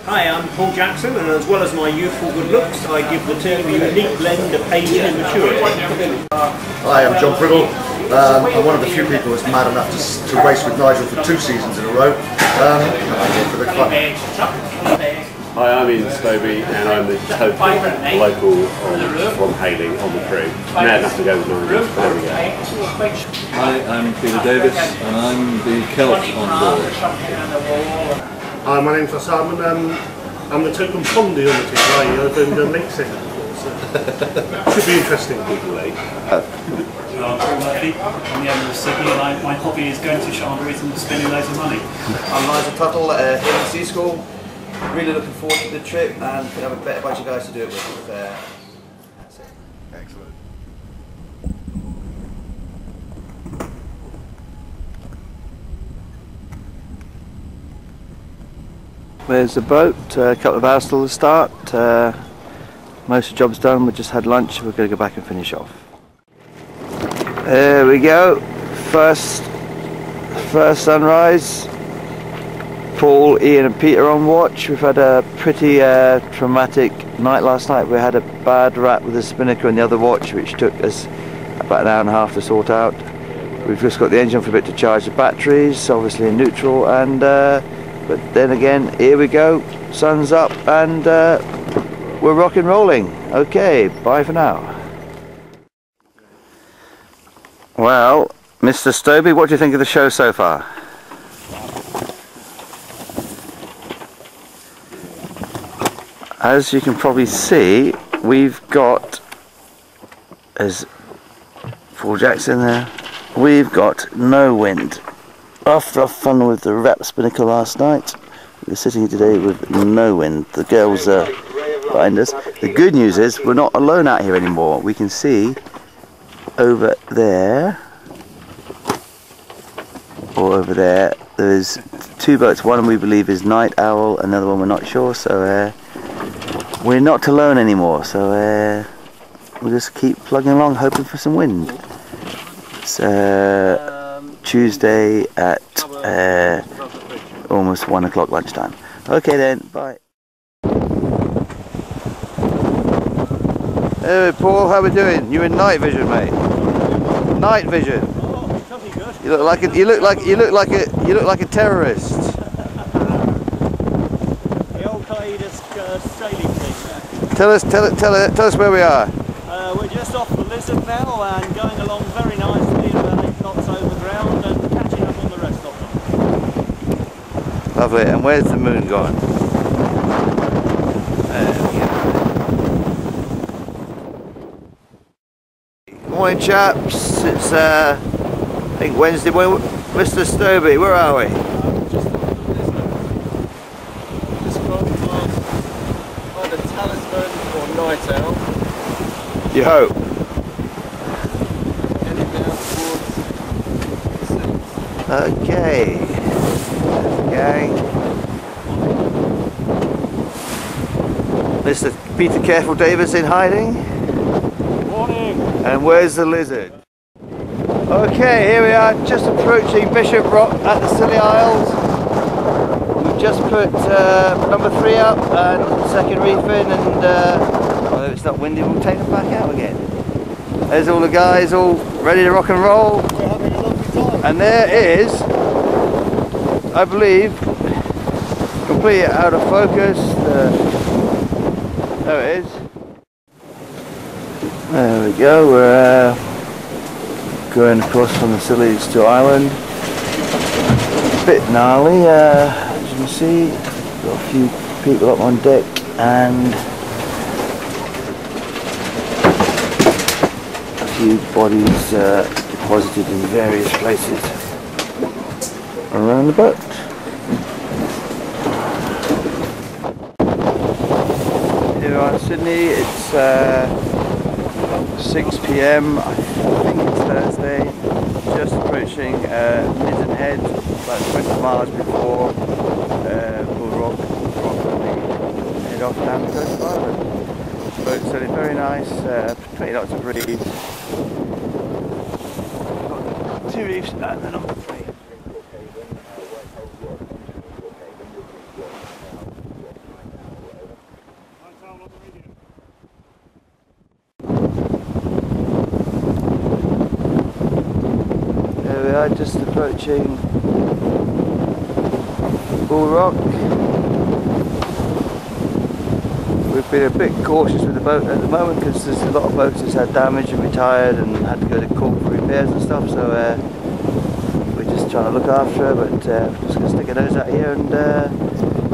Hi, I'm Paul Jackson, and as well as my youthful good looks, I give the team a unique blend of age and maturity. Hi, I'm John Priggle. I'm one of the few people that's mad enough to race with Nigel for 2 seasons in a row. I'm here for the fun. Hi, I'm Ian Stobie, and I'm the total local from Hayling on the crew. Mad enough to go with Nigel. There we go. Hi, I'm Peter Davis, and I'm the Celt on board. Hi, my name's Ross Hardman. I'm the token Pondy on the team. I've been the lake second before, so should be interesting. I'm Paul Murphy, I'm the owner of Sydney, and my hobby is going to Chandleries and spending loads of money. I'm Nigel Tuttle at Hayling Sea School. Really looking forward to the trip and could have a better bunch of guys to do it with. That's it. Excellent. There's the boat, a couple of hours till the start. Most of the job's done, we just had lunch, we're going to go back and finish off. There we go, first sunrise. Paul, Ian and Peter on watch. We've had a pretty traumatic night last night. We had a bad rat with a spinnaker in the other watch, which took us about an hour and a half to sort out. We've just got the engine for a bit to charge the batteries, obviously in neutral, and but then again, here we go, sun's up, and we're rock and rolling. Okay, bye for now. Well, Mr. Stobie, what do you think of the show so far? As you can probably see, we've got, as Paul Jackson there, we've got no wind. After our fun with the wrap spinnaker last night, we're sitting here today with no wind. The girls are behind us. The good news is we're not alone out here anymore. We can see over there, or over there, there's 2 boats. One we believe is Night Owl, another one we're not sure, so we're not alone anymore, so we'll just keep plugging along, hoping for some wind. It's Tuesday at almost 1 o'clock lunchtime. Okay then, bye. Hey Paul, how we doing? You in night vision, mate? Night vision. You look like a terrorist. Tell us where we are. We're just off the Lizard now and going along very nicely at about 8 knots over ground and catching up on the rest of them. Lovely, and where's the moon gone? There we go. Morning chaps, it's I think Wednesday morning. Mr. Stobie, where are we? Just off the Lizard. Just from either Talisman or Night Owl. You hope. Heading down towards the sea. Okay. Gang. Mr. Peter Careful Davis in hiding. Morning! And where's the Lizard? Okay, here we are, just approaching Bishop Rock at the Scilly Isles. We've just put number 3 up and second reef in, and well, if it's not windy, we'll take them back out again. There's all the guys, all ready to rock and roll. We're having a lovely time. And there is, I believe, completely out of focus. There it is. There we go, we're going across from the Scillies to Ireland. A bit gnarly, as you can see. Got a few people up on deck and a few bodies deposited in various places around the boat. Here we are in Sydney, it's 6 PM, I think it's Thursday, just approaching Midden Head, about 20 miles before we'll rock and head off down the coast of Ireland. The boat's sailing very nice, 20 knots of breeze. Got 2 reefs and then number 3. just approaching Bull Rock. We've been a bit cautious with the boat at the moment because there's a lot of boats that's had damage and retired and had to go to court for repairs and stuff, so we're just trying to look after her, but we're just going to stick our nose out here and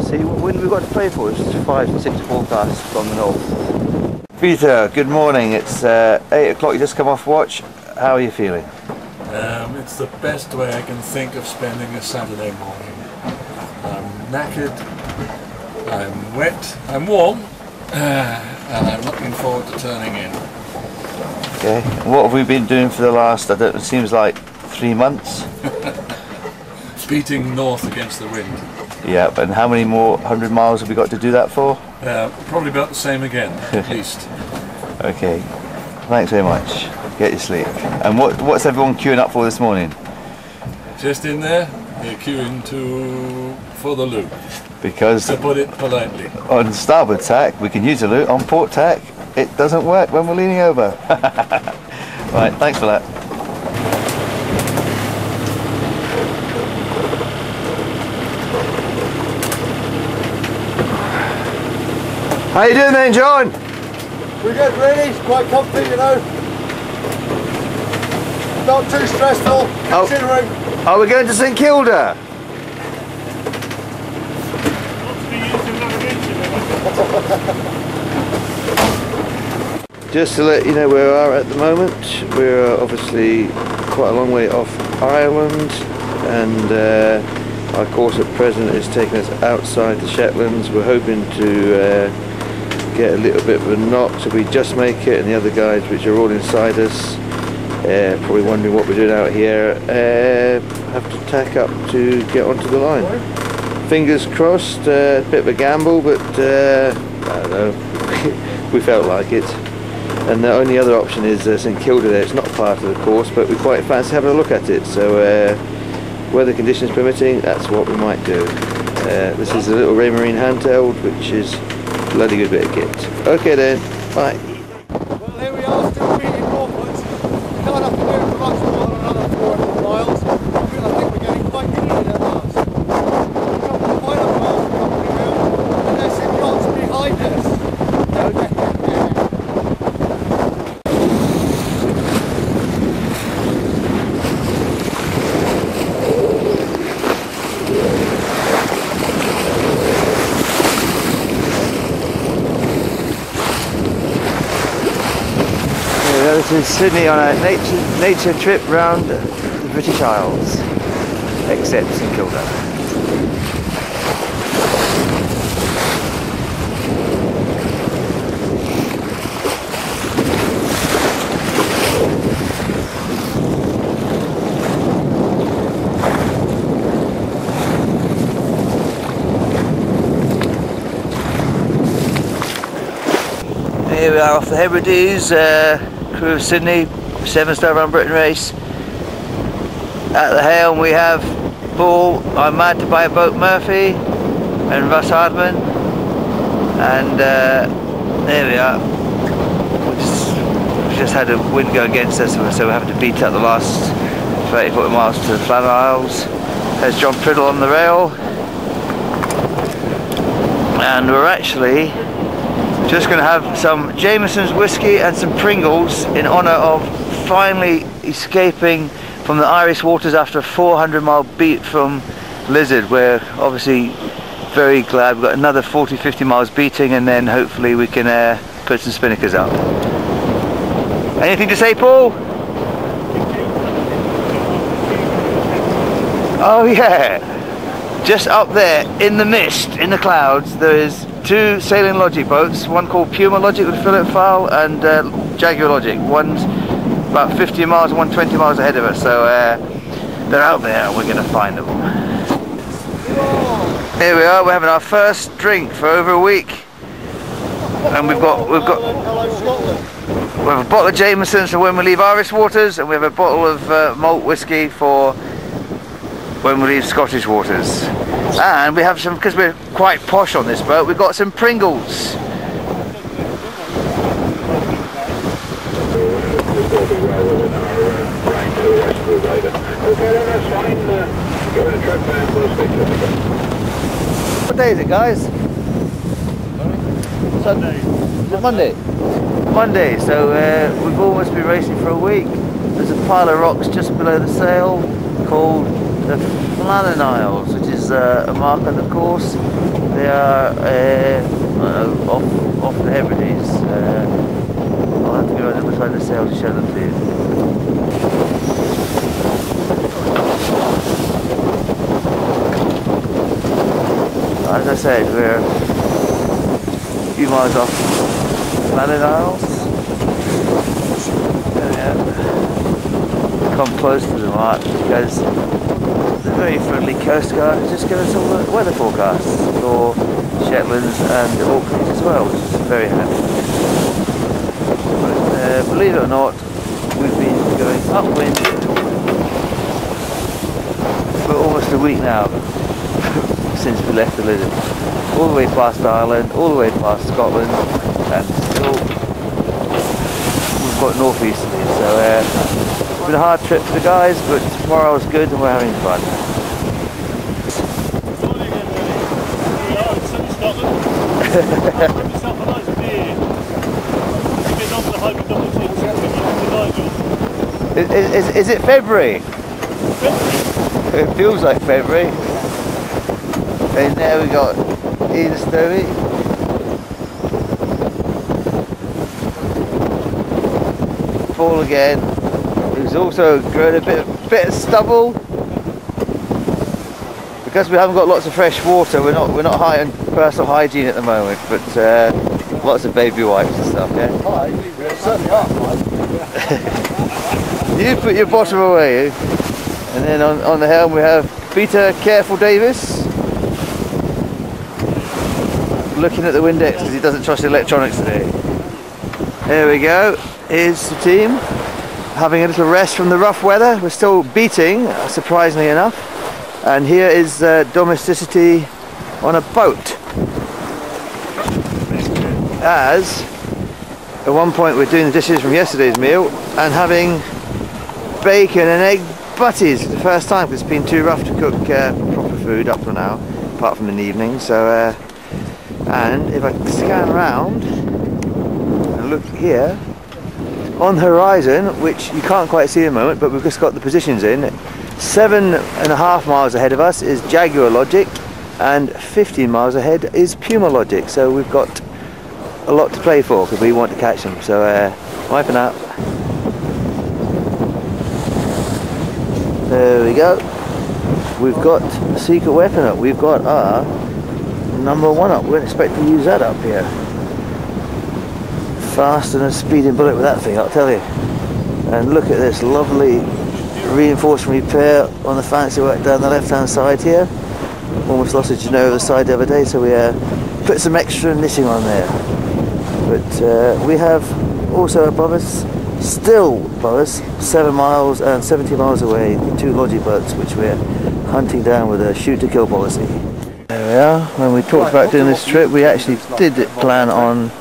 see what wind we've got to play for. It's 5 to 6 forecast from the north. Peter, good morning. It's 8 o'clock, you just come off watch. How are you feeling? It's the best way I can think of spending a Saturday morning. I'm knackered, I'm wet, I'm warm, and I'm looking forward to turning in. Okay, what have we been doing for the last, it seems like 3 months? Beating north against the wind. Yeah, and how many more 100 miles have we got to do that for? Probably about the same again, at least. Okay, thanks very much. Get your sleep. And what's everyone queuing up for this morning? Just in there, they're queuing for the loop. Because, to put it politely, on starboard tack we can use the loop, on port tack it doesn't work when we're leaning over. Right, thanks for that. How you doing then, John? We're good, really. It's quite comfy, you know. Not too stressful, considering. Oh, we're going to St Kilda. Just to let you know where we are at the moment, we're obviously quite a long way off Ireland, and our course at present is taking us outside the Shetlands. We're hoping to get a little bit of a knock so we just make it, and the other guys, which are all inside us, probably wondering what we're doing out here, have to tack up to get onto the line. Fingers crossed, a bit of a gamble, but I don't know, we felt like it. And the only other option is St Kilda there. It's not part of the course, but we quite fancy having a look at it, so weather conditions permitting, that's what we might do. This is a little Raymarine handheld, which is a bloody good bit of kit. Okay then, bye. Well, here we are, still beating northwards. Can't have to do it for much more than another 400 miles. I think we're getting quite good at it at last. A couple of final miles we're probably doing, and there's some yachts behind us. This is Sydney on a nature trip round the British Isles, except St Kilda. Here we are off the Hebrides. Crew of Sydney, 7-star Round Britain race. At the helm we have Paul, I'm mad to buy a boat, Murphy, and Russ Hardman, and there we are. We just had a wind go against us, so we're having to beat up the last 30-40 miles to the Flannel Isles. There's John Priddle on the rail, and we're actually just going to have some Jameson's whiskey and some Pringles in honour of finally escaping from the Irish waters after a 400-mile beat from Lizard. We're obviously very glad we've got another 40-50 miles beating, and then hopefully we can put some spinnakers up. Anything to say, Paul? Oh yeah, just up there in the mist, in the clouds, there is 2 sailing logic boats, one called Puma Logic with fillet foul, and Jaguar Logic. One's about 50 miles and one 20 miles ahead of us, so they're out there and we're going to find them. Here we are, we're having our first drink for over a week, and we have a bottle of Jameson's for when we leave Irish waters, and we have a bottle of malt whiskey for when we leave Scottish waters. And we have some, because we're quite posh on this boat, we've got some Pringles. We'll be well within our range of the rest of the day. day is it, guys? Sunday. Is it Monday? Monday, so we've almost been racing for a week. There's a pile of rocks just below the sail called the Flannan Isles, which is a mark on the course. They are off the Hebrides. I'll have to go over beside the sail to show them to you. As I said, we're a few miles off Flannan Isles. Come close to the mark because the very friendly Coast Guard has just given us all the weather forecasts for Shetlands and the Orkneys as well, which is very handy. But believe it or not, we've been going upwind for almost a week now since we left the Lizard. All the way past Ireland, all the way past Scotland, and still we've got northeasterly. So it's been a hard trip for the guys, but tomorrow is good and we're having fun. Is it February? It feels like February. And there we got Ian Stowey. Paul again, who's also grown a bit of stubble. Because we haven't got lots of fresh water, we're not high on personal hygiene at the moment, but lots of baby wipes and stuff, yeah? Certainly are. You put your bottom away, eh? And then on the helm we have Peter Careful Davis, looking at the Windex because he doesn't trust the electronics today. There we go, here's the team having a little rest from the rough weather. We're still beating, surprisingly enough, and here is domesticity on a boat. As at one point we're doing the dishes from yesterday's meal and having bacon and egg butties for the first time because it's been too rough to cook proper food up to now, apart from in the evening. So and if I scan around and look here on the horizon, which you can't quite see at the moment, but we've just got the positions in, 7.5 miles ahead of us is Jaguar Logic and 15 miles ahead is Puma Logic. So we've got a lot to play for because we want to catch them. So wiping out. There we go. We've got the secret weapon up. We've got our number one up. We didn't expect to use that up here. Fast and a speeding bullet with that thing, I'll tell you. And look at this lovely reinforcement repair on the fancy work down the left hand side here. Almost lost a Genoa side the other day, so we put some extra knitting on there. But we have also above us, still above us, 7 miles and 70 miles away, the 2 Logi boats which we're hunting down with a shoot to kill policy. There we are. When we talked about doing this trip, we actually did plan on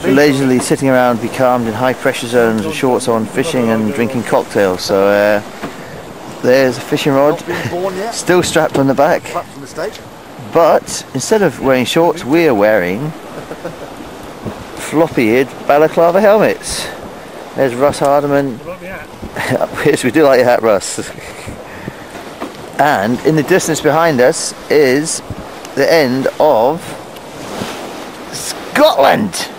leisurely sitting around, becalmed in high pressure zones with shorts on, fishing and drinking cocktails. So there's a fishing rod, still strapped on the back. But instead of wearing shorts, we are wearing floppy-eared balaclava helmets. There's Russ Hardiman. Yes, we do like your hat, Russ. And in the distance behind us is the end of Scotland.